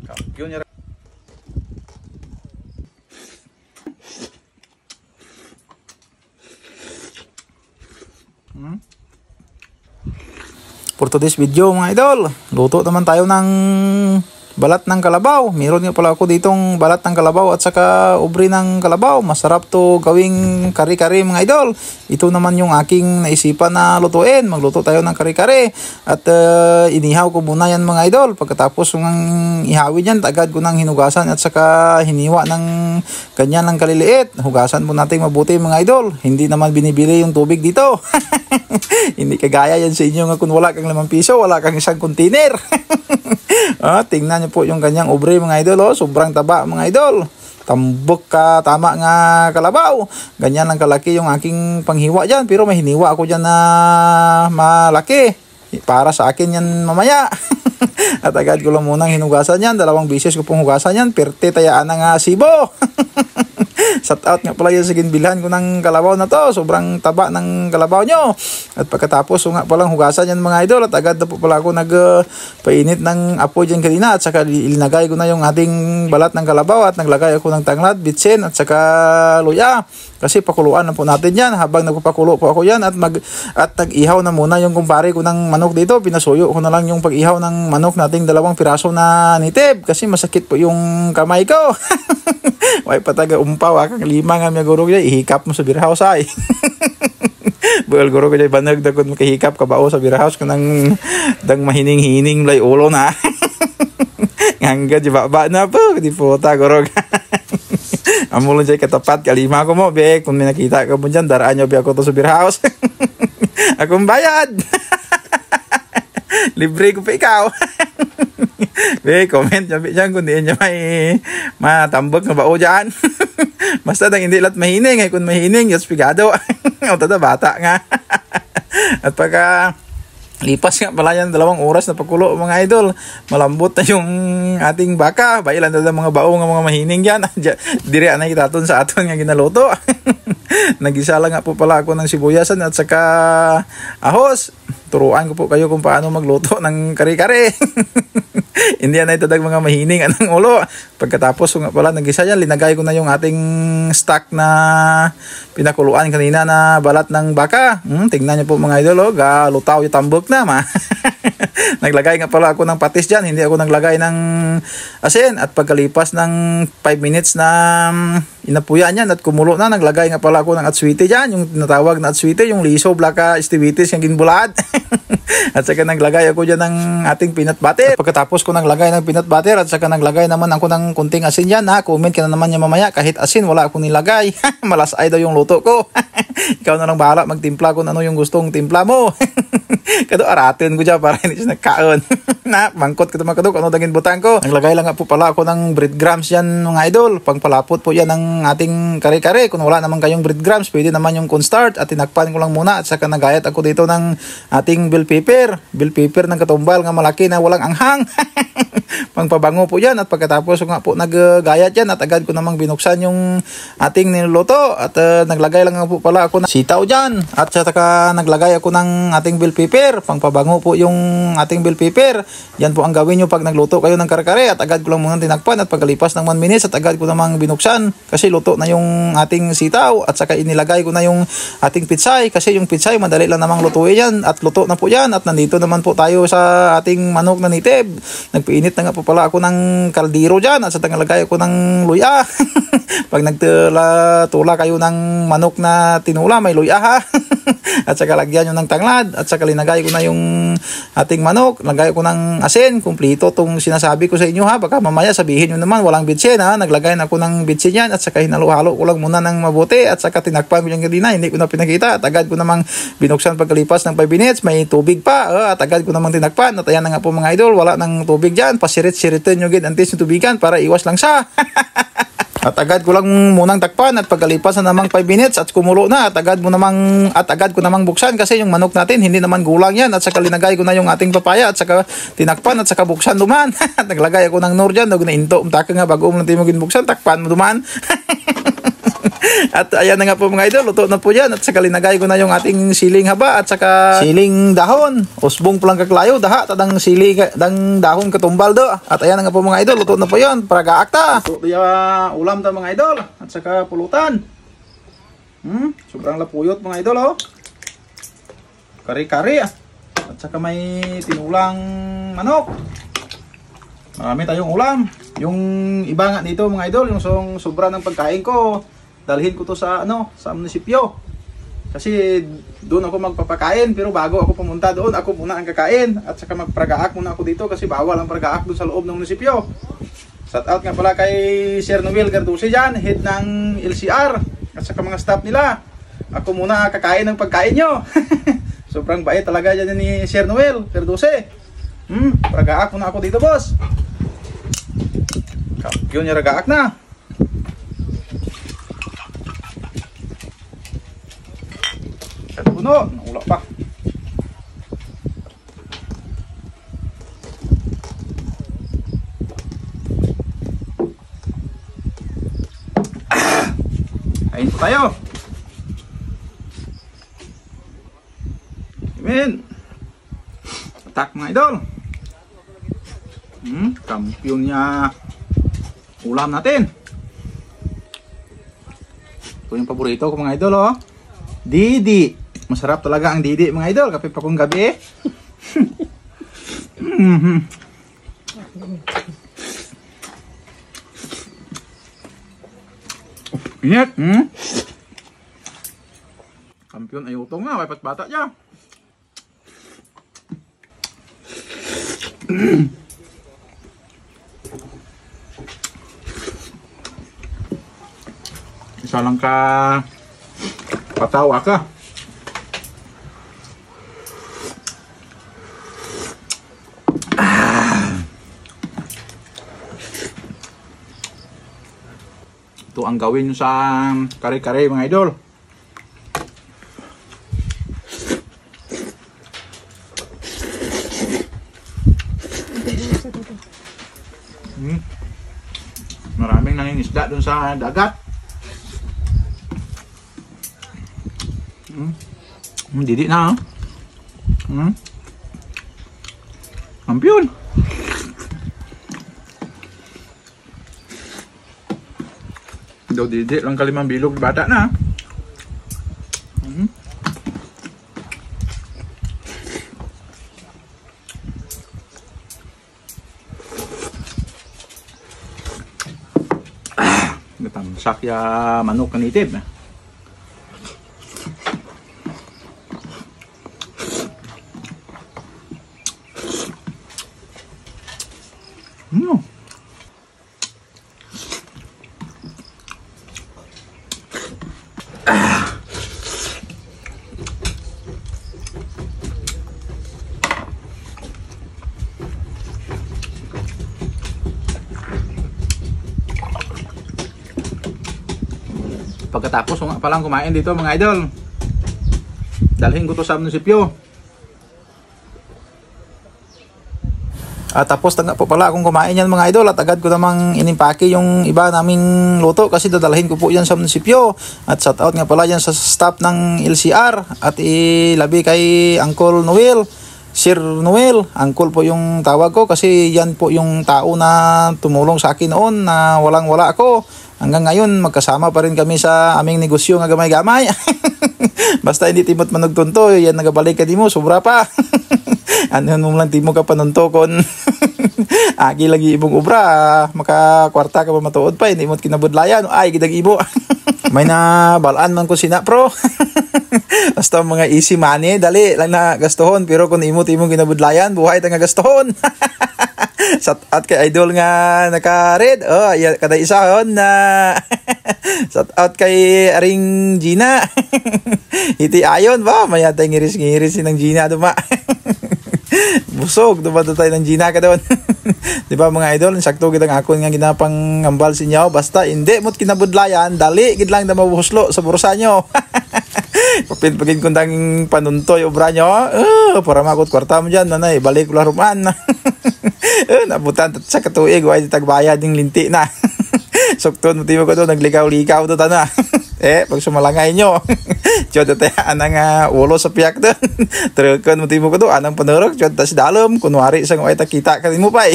Kampiyon niya. For today's video mga idol, luto naman tayo ng balat ng kalabaw. Meron nga pala ako ditong balat ng kalabaw at saka ubri ng kalabaw. Masarap to gawing kari-kari mga idol. Ito naman yung aking naisipan na lutuin. Magluto tayo ng kari-kari. At inihaw ko muna yan mga idol. Pagkatapos ng ihawin yan, agad ko nang hinugasan at saka hiniwa ng ganyan lang kaliliit. Hugasan po natin mabuti mga idol. Hindi naman binibili yung tubig dito. Hindi kagaya yan sa inyo nga kung wala kang 5 piso, wala kang isang container. Tingnan nyo po yung kanyang ubre mga idol. Sobrang taba mga idol. Tambok ka, tama nga kalabaw. Ganyan lang kalaki yung aking panghiwa dyan. Pero may hiniwa ako dyan na malaki. Para sa akin yan mamaya. At agad ko lang munang hinugasan yan. 2 beses ko pong hugasan yan. Perte tayaan na nga sibo. Shout out nga pala yun sa ginbilhan ko ng kalabaw na to. Sobrang taba ng kalabaw nyo. At pagkatapos nga palang hugasan yan mga idol. At agad na po pala ako nagpainit ng apoy dyan kanina. At saka ilinagay ko na yung ating balat ng kalabaw. At naglagay ako ng tanglad, bitsin at saka luya. Kasi pakuluan na po natin yan. Habang nagpapakulo po ako yan. At nag-ihaw na muna yung kumpare ko ng manok dito. Pinasuyo ko na lang yung pag-ihaw ng manok nating 2 piraso na nitib. Kasi masakit po yung kamay ko. May pataga umpaw. Akang 5 nga may guro ko ihikap mo sa beer house ay. Bugal guro ko banag dagod makahikap ka bao sa beer house kanang dang mahining-hining lay ulo na. Nganga di baba na po di puta guro. Amulon jay katapat kalima ko mo be kung may nakita ka mo diyan daraan nyo be ako to sa beer house. Akong bayad. Libre ko pa ikaw. Be, comment dyan kung di nyo may matambok na bao dyan. Basta nang hindi lahat mahining. Kung mahining, yes, pigado. O tada, bata nga. At pagka lipas nga pala yan 2 oras na pakulo mga idol. Malambot na yung ating baka. Bailan na mga bao nga mga mahining dyan. Dire na itaton sa aton nga ginaluto. Nagisa lang nga po pala ako ng sibuyasan at saka ahos. Turuan ko po kayo kung paano magluto ng kare-kare. Hindi na itadag mga mahining anong ulo. Pagkatapos nga pala nagisa yan, linagay ko na yung ating stock na pinakuluan kanina na balat ng baka. Tingnan nyo po mga idol, galutaw yung tambok na ma. Naglagay nga pala ako ng patis dyan, hindi ako naglagay ng asin. At pagkalipas ng 5 minutes na inapuyan yan at kumulo na, naglagay nga pala ako ng atswite dyan, yung tinatawag na atswite, yung liso, blaka, estivitis, yung ginbulad. At saka naglagay ako dyan ng ating peanut butter. At pagkatapos ko naglagay ng peanut butter at saka naglagay naman ako ng kunting asin dyan ha. Comment ka na naman niya mamaya kahit asin wala akong nilagay. Malasay daw yung luto ko. Ikaw na lang bahala magtimpla kung ano yung gustong timpla mo. Kado aratin ko dyan para hindi siya nagkaon. Na mangkot ko naman kado kung ano daging butang ko. Naglagay lang nga po pala ako ng breadcrumbs yan mga idol. Pangpalapot po yan ng ating kare-kare. Kung wala naman kayong breadcrumbs pwede naman yung cornstarch. At tinakpan ko lang muna at saka nagayat ako dito ng ating bell pepper. Bell pepper ng katumbal nga malaki na walang anghang. Pangpabango po yan. At pagkatapos nga po naggayat yan at agad ko namang binuksan yung ating niluluto. At naglagay lang nga po pala ako ng sitaw dyan. At saka naglagay ako ng ating bell pepper. Pangpabango po yung ating bell pepper. Yan po ang gawin nyo pag nagluto kayo ng kare-kare. At agad ko lang muna tinakpan. At pagkalipas ng 1 minutes at agad ko namang binuksan. Kasi luto na yung ating sitaw. At saka inilagay ko na yung ating pitsay. Kasi yung pitsay madali lang namang lutuin yan. At luto na po yan. At nandito naman po tayo sa ating manok na nitib. Nagpiinit na nga po pala ako ng kaldero dyan. At sa naglagay ako ng luya. Pag nagtula kayo ng manok na tinula, may luya ha. At saka lagyan nyo ng tanglad. At saka linagay ko na yung ating manok. Lagay ko ng asin. Kumplito tong sinasabi ko sa inyo ha. Baka mamaya sabihin nyo naman walang bitsin ha. Naglagay na ako ng bitsin yan. At saka hinalo-halo ko lang muna ng mabuti. At saka tinakpan ko yung kanina. Hindi ko na pinakita. At agad ko namang binuksan pagkalipas ng 5 minutes. May tubig pa. At agad ko namang tinakpan. At ayan na nga po mga idol. Wala ng tubig dyan. Pasirit-siritin nyo gid antes yung tubigan para iwas lang siya. At agad ko lang munang takpan at pagkalipas na namang 5 minutes at kumulo na at agad ko namang buksan kasi yung manok natin hindi naman gulang yan at saka linagay ko na yung ating papaya at saka tinakpan at saka buksan duman. At naglagay ako ng nor dyan, naginto umtaka nga bago mo lang tayo buksan, takpan mo duman. At ayan na nga po mga idol, luto na po yan. At saka linagay ko na yung ating siling haba at saka siling dahon. Usbong pulang kaklayo, daha, tadang sili, dang dahon katumbal do. At ayan na nga po mga idol, luto na po yan. Para gaakta. Luto ya ulam ta mga idol. At saka pulutan. Sobrang lapuyot mga idol oh. Kari-kari ah. At saka may tinulang manok. Marami tayong ulam. Yung iba nga dito mga idol, yung sobra ng pagkain ko, dalhin ko to sa sa munisipyo. Kasi doon ako magpapakain, pero bago ako pumunta doon, ako muna ang kakain at saka magpragaak muna ako dito kasi bawal ang pragaak doon sa loob ng munisipyo. Shout out nga pala kay Sir Noel Carduce diyan, head ng LCR at saka mga staff nila. Ako muna kakain ng pagkain nyo. Sobrang bait talaga dyan ni Sir Noel Carduce. Pragaak muna ako dito, boss. Yun yung ragaak na. At puno, naula pa. Kain po tayo. Amen. Atak mga idol. Kampiyon niya ulam natin. Ito yung paborito ko mga idol oh. Didi. Masarap talaga ang didi mga idol. Kape pa kong gabi. Ingat. Kampiyon ay utong nga. May bata niya. Isa lang ka patawa ka. Ito ang gawin nyo sa kare-kare mga idol. Maraming nangingisda dun sa dagat. Didi na oh. Kampiyon. Daw didi lang kalimang bilog bata na. Natamsak ya manok kanitib. Pagkatapos nga palang kumain dito mga idol, dalhin ko to sa munisipyo. At tapos nga po pala akong kumain yan mga idol at agad ko namang inimpake yung iba naming luto kasi dadalhin ko po yan sa munisipyo. At shout out nga pala yan sa staff ng LCR at ilabi kay Uncle Noel, Sir Noel. Uncle po yung tawag ko kasi yan po yung tao na tumulong sa akin noon na walang wala ako. Hanggang ngayon magkasama pa rin kami sa aming negosyo nga gamay-gamay. Basta hindi timot manugtunto, yan nagabalik ka di mo, sobra pa. Ano mo lang timo ka panunto kon agi lagi ibong obra, makakwarta ka pa matuod pa, hindi mo kinabudlayan, ay gidag ibo. May na balaan man ko sina pro. Basta mga easy money, dali lang na gastuhon, pero kung imot imong kinabudlayan, buhay ta nga gastuhon. Shout out kay idol nga naka-red. Oh, kada isa hon na shout out kay Aring Gina. Iti ayon ba? Mayatay ngiris-ngiris ng Gina duma. Busog, dumato tayo ng Gina ka doon. Di ba mga idol, sakto kitang akon nga ginapang ngambal sa inyo. Basta hindi mo't kinabudlayan, dali gid lang na mabuhuslo sa bursa nyo. Papilpagin kong tanging panuntoy obra nyo. Para makot kwarta mo dyan, nanay, balik ko laruman. Nabutan sa katuig, ay tagbayad ng linti na. Sukton mo timo ko doon, naglikaw-likaw to tana. Pag sumalangay nyo. Tiyod te, anang ulo sa piyak doon. Terukon mo timo ko doon, anang panurok, tiyod tas dalam. Kunwari sa ngayta kita ka mo pa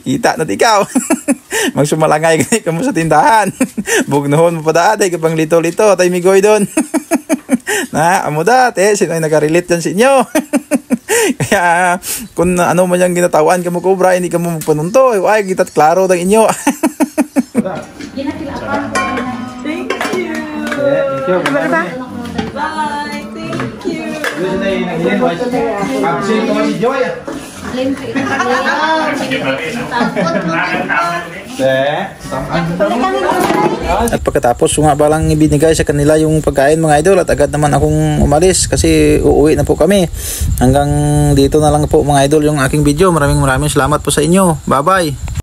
kita na ikaw. Magsumalangay ka mo sa tindahan. Bugnohon mo pa dati, kapang lito-lito, tay migoy doon. Na, amo dati, sino ay nakarelate dyan sa inyo? Kaya, kung ano man yung ginatawan ka mo, Cobra, hindi ka mo magpanunto. Ay, kitat klaro ng inyo. Thank you. Thank you. Bye. Thank you. Absent ko si Joy. At pagkatapos nga balang ibinigay sa kanila yung pagkain mga idol, at agad naman akong umalis kasi uuwi na po kami. Hanggang dito na lang po mga idol yung aking video. Maraming salamat po sa inyo. Bye bye.